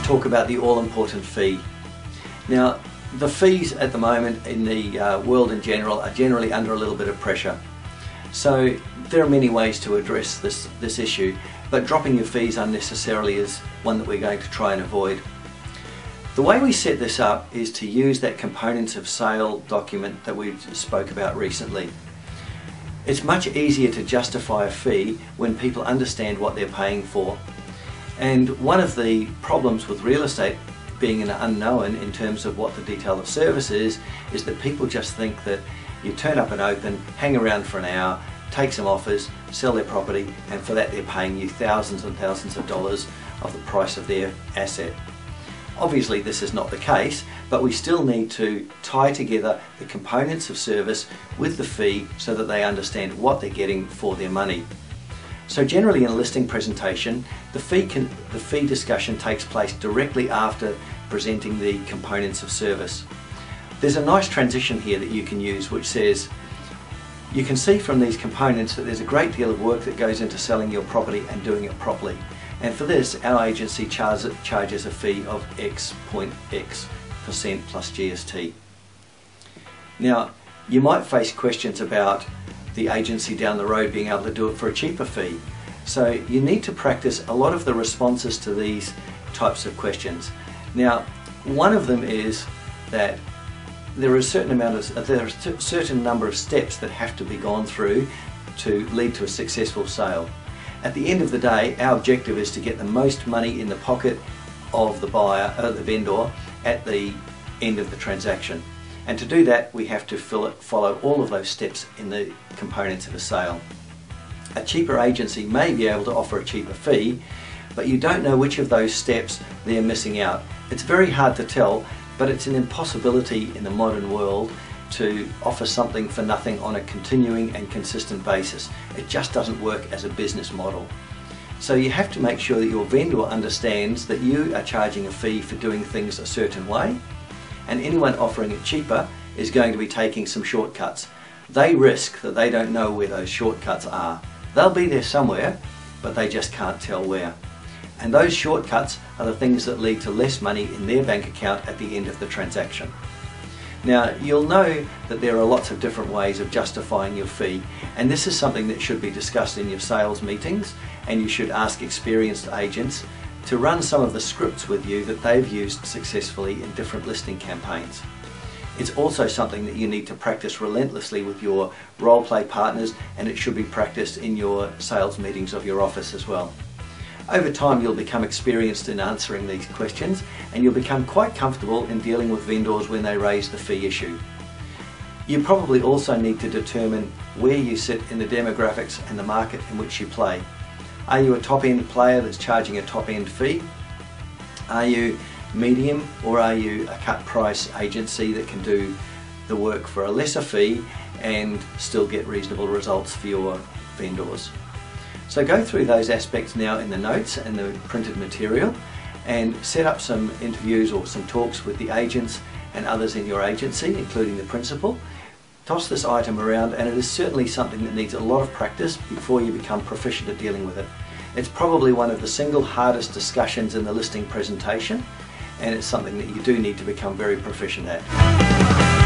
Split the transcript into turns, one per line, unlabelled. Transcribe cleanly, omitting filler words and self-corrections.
talk about the all-important fee. Now, the fees at the moment in the world in general are generally under a little bit of pressure. So there are many ways to address this issue, but dropping your fees unnecessarily is one that we're going to try and avoid. The way we set this up is to use that components of sale document that we spoke about recently. It's much easier to justify a fee when people understand what they're paying for. And one of the problems with real estate being an unknown in terms of what the detail of service is that people just think that you turn up and open, hang around for an hour, take some offers, sell their property, and for that they're paying you thousands and thousands of dollars of the price of their asset. Obviously this is not the case, but we still need to tie together the components of service with the fee so that they understand what they're getting for their money. So generally in a listing presentation, the fee discussion takes place directly after presenting the components of service. There's a nice transition here that you can use which says, you can see from these components that there's a great deal of work that goes into selling your property and doing it properly. And for this, our agency charges a fee of X.X% plus GST. Now, you might face questions about the agency down the road being able to do it for a cheaper fee. So you need to practice a lot of the responses to these types of questions. Now, one of them is that there are a certain number of steps that have to be gone through to lead to a successful sale. At the end of the day, our objective is to get the most money in the pocket of the buyer, the vendor, at the end of the transaction. And to do that, we have to follow all of those steps in the components of a sale. A cheaper agency may be able to offer a cheaper fee, but you don't know which of those steps they're missing out. It's very hard to tell, but it's an impossibility in the modern world to offer something for nothing on a continuing and consistent basis. It just doesn't work as a business model. So you have to make sure that your vendor understands that you are charging a fee for doing things a certain way, and anyone offering it cheaper is going to be taking some shortcuts. They risk that they don't know where those shortcuts are. They'll be there somewhere, but they just can't tell where. And those shortcuts are the things that lead to less money in their bank account at the end of the transaction. Now, you'll know that there are lots of different ways of justifying your fee, and this is something that should be discussed in your sales meetings, and you should ask experienced agents to run some of the scripts with you that they've used successfully in different listing campaigns. It's also something that you need to practice relentlessly with your role play partners, and it should be practiced in your sales meetings of your office as well. Over time you'll become experienced in answering these questions, and you'll become quite comfortable in dealing with vendors when they raise the fee issue. You probably also need to determine where you sit in the demographics and the market in which you play. Are you a top-end player that's charging a top-end fee? Are you medium, or are you a cut-price agency that can do the work for a lesser fee and still get reasonable results for your vendors? So go through those aspects now in the notes and the printed material, and set up some interviews or some talks with the agents and others in your agency, including the principal. Toss this item around, and it is certainly something that needs a lot of practice before you become proficient at dealing with it. It's probably one of the single hardest discussions in the listing presentation, and it's something that you do need to become very proficient at.